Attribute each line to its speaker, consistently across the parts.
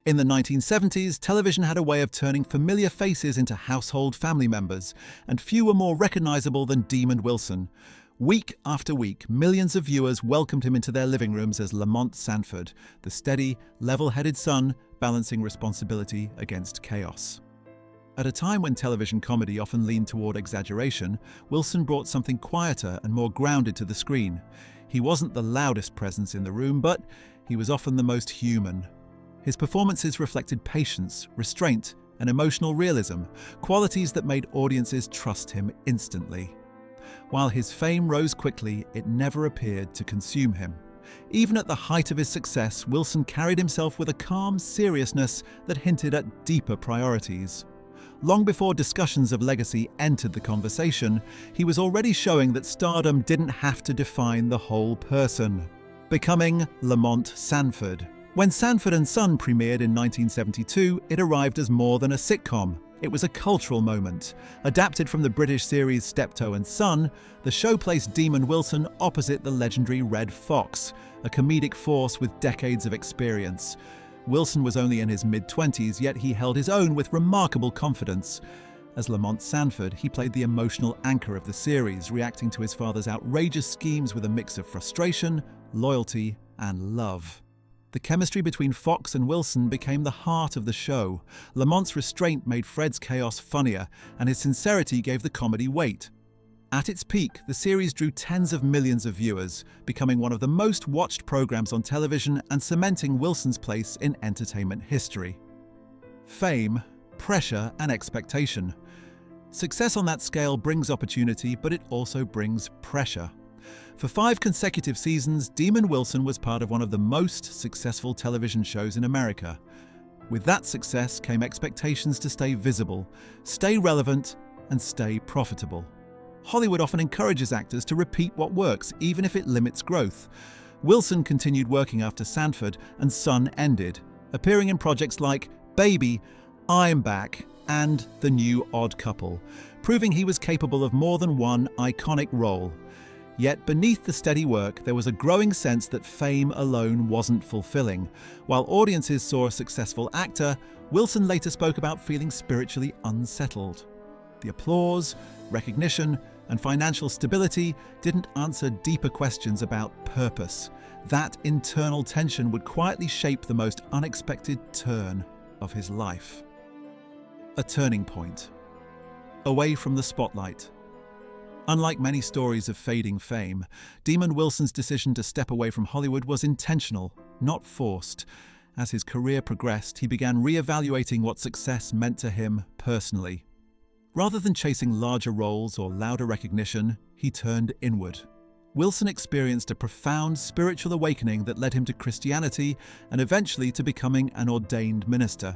Speaker 1: In the 1970s, television had a way of turning familiar faces into household family members, and few were more recognizable than Demon Wilson. Week after week, millions of viewers welcomed him into their living rooms as Lamont Sanford, the steady, level-headed son balancing responsibility against chaos. At a time when television comedy often leaned toward exaggeration, Wilson brought something quieter and more grounded to the screen. He wasn't the loudest presence in the room, but he was often the most human. His performances reflected patience, restraint, and emotional realism, qualities that made audiences trust him instantly. While his fame rose quickly, it never appeared to consume him. Even at the height of his success, Wilson carried himself with a calm seriousness that hinted at deeper priorities. Long before discussions of legacy entered the conversation, he was already showing that stardom didn't have to define the whole person. Becoming Lamont Sanford. When Sanford and Son premiered in 1972, it arrived as more than a sitcom. It was a cultural moment. Adapted from the British series Steptoe and Son, the show placed Demon Wilson opposite the legendary Red Fox, a comedic force with decades of experience. Wilson was only in his mid-20s, yet he held his own with remarkable confidence. As Lamont Sanford, he played the emotional anchor of the series, reacting to his father's outrageous schemes with a mix of frustration, loyalty, and love. The chemistry between Fox and Wilson became the heart of the show. Lamont's restraint made Fred's chaos funnier, and his sincerity gave the comedy weight. At its peak, the series drew tens of millions of viewers, becoming one of the most watched programs on television and cementing Wilson's place in entertainment history. Fame, pressure, and expectation. Success on that scale brings opportunity, but it also brings pressure. For 5 consecutive seasons, Demon Wilson was part of one of the most successful television shows in America. With that success came expectations to stay visible, stay relevant, and stay profitable. Hollywood often encourages actors to repeat what works, even if it limits growth. Wilson continued working after Sanford and Son ended, appearing in projects like Baby, I'm Back, and The New Odd Couple, proving he was capable of more than one iconic role. Yet beneath the steady work, there was a growing sense that fame alone wasn't fulfilling. While audiences saw a successful actor, Wilson later spoke about feeling spiritually unsettled. The applause, recognition, and financial stability didn't answer deeper questions about purpose. That internal tension would quietly shape the most unexpected turn of his life. A turning point. Away from the spotlight. Unlike many stories of fading fame, Demon Wilson's decision to step away from Hollywood was intentional, not forced. As his career progressed, he began re-evaluating what success meant to him personally. Rather than chasing larger roles or louder recognition, he turned inward. Wilson experienced a profound spiritual awakening that led him to Christianity and eventually to becoming an ordained minister.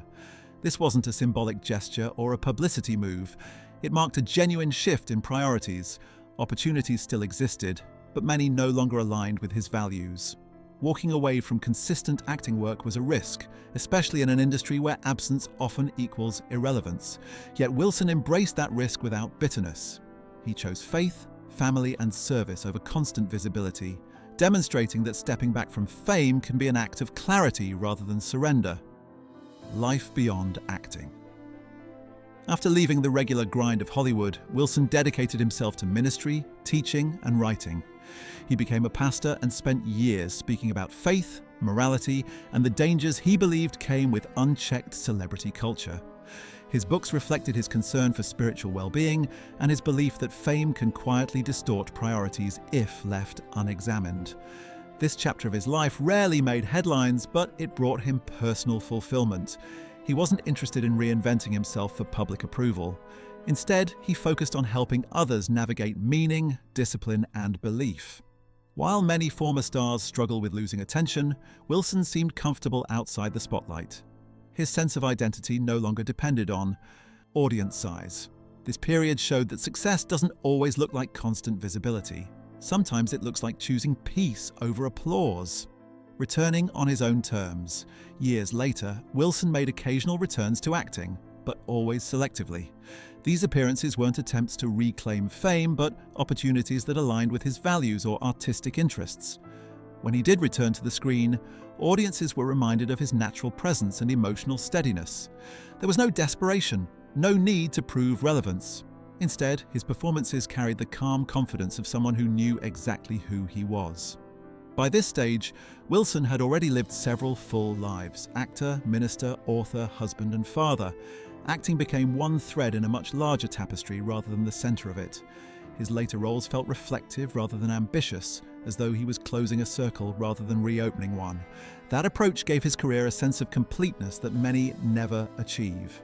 Speaker 1: This wasn't a symbolic gesture or a publicity move. It marked a genuine shift in priorities. Opportunities still existed, but many no longer aligned with his values. Walking away from consistent acting work was a risk, especially in an industry where absence often equals irrelevance. Yet Wilson embraced that risk without bitterness. He chose faith, family, and service over constant visibility, demonstrating that stepping back from fame can be an act of clarity rather than surrender. Life beyond acting. After leaving the regular grind of Hollywood, Wilson dedicated himself to ministry, teaching, and writing. He became a pastor and spent years speaking about faith, morality, and the dangers he believed came with unchecked celebrity culture. His books reflected his concern for spiritual well-being and his belief that fame can quietly distort priorities if left unexamined. This chapter of his life rarely made headlines, but it brought him personal fulfillment. He wasn't interested in reinventing himself for public approval. Instead, he focused on helping others navigate meaning, discipline, and belief. While many former stars struggle with losing attention, Wilson seemed comfortable outside the spotlight. His sense of identity no longer depended on audience size. This period showed that success doesn't always look like constant visibility. Sometimes it looks like choosing peace over applause. Returning on his own terms. Years later, Wilson made occasional returns to acting, but always selectively. These appearances weren't attempts to reclaim fame, but opportunities that aligned with his values or artistic interests. When he did return to the screen, audiences were reminded of his natural presence and emotional steadiness. There was no desperation, no need to prove relevance. Instead, his performances carried the calm confidence of someone who knew exactly who he was. By this stage, Wilson had already lived several full lives: actor, minister, author, husband, and father. Acting became one thread in a much larger tapestry rather than the center of it. His later roles felt reflective rather than ambitious, as though he was closing a circle rather than reopening one. That approach gave his career a sense of completeness that many never achieve.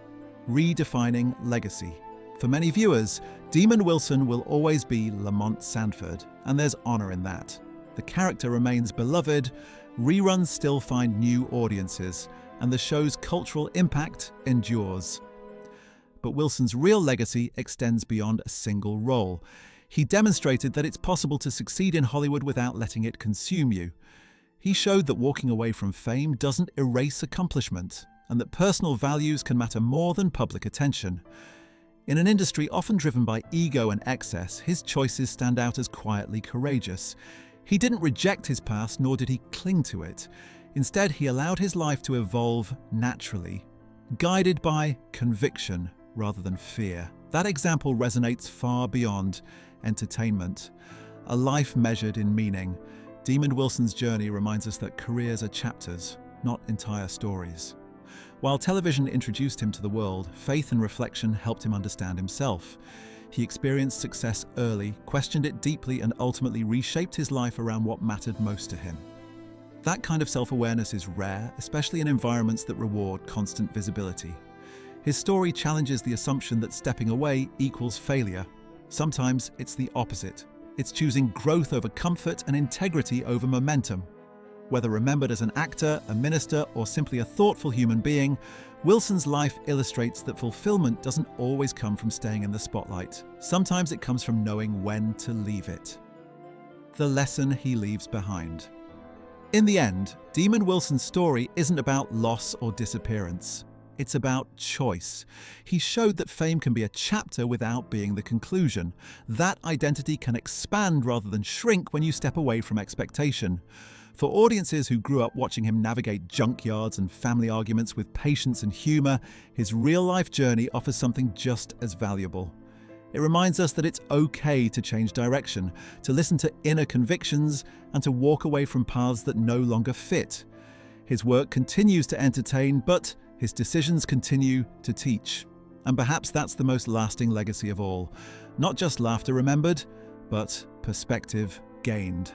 Speaker 1: Redefining legacy. For many viewers, Demon Wilson will always be Lamont Sanford, and there's honor in that. The character remains beloved, reruns still find new audiences, and the show's cultural impact endures. But Wilson's real legacy extends beyond a single role. He demonstrated that it's possible to succeed in Hollywood without letting it consume you. He showed that walking away from fame doesn't erase accomplishment, and that personal values can matter more than public attention. In an industry often driven by ego and excess, his choices stand out as quietly courageous. He didn't reject his past, nor did he cling to it. Instead, he allowed his life to evolve naturally, guided by conviction rather than fear. That example resonates far beyond entertainment. A life measured in meaning. Demon Wilson's journey reminds us that careers are chapters, not entire stories. While television introduced him to the world, faith and reflection helped him understand himself. He experienced success early, questioned it deeply, and ultimately reshaped his life around what mattered most to him. That kind of self-awareness is rare, especially in environments that reward constant visibility. His story challenges the assumption that stepping away equals failure. Sometimes it's the opposite. It's choosing growth over comfort and integrity over momentum. Whether remembered as an actor, a minister, or simply a thoughtful human being, Wilson's life illustrates that fulfillment doesn't always come from staying in the spotlight. Sometimes it comes from knowing when to leave it. The lesson he leaves behind. In the end, Demon Wilson's story isn't about loss or disappearance. It's about choice. He showed that fame can be a chapter without being the conclusion. That identity can expand rather than shrink when you step away from expectation. For audiences who grew up watching him navigate junkyards and family arguments with patience and humor, his real-life journey offers something just as valuable. It reminds us that it's okay to change direction, to listen to inner convictions, and to walk away from paths that no longer fit. His work continues to entertain, but his decisions continue to teach. And perhaps that's the most lasting legacy of all. Not just laughter remembered, but perspective gained.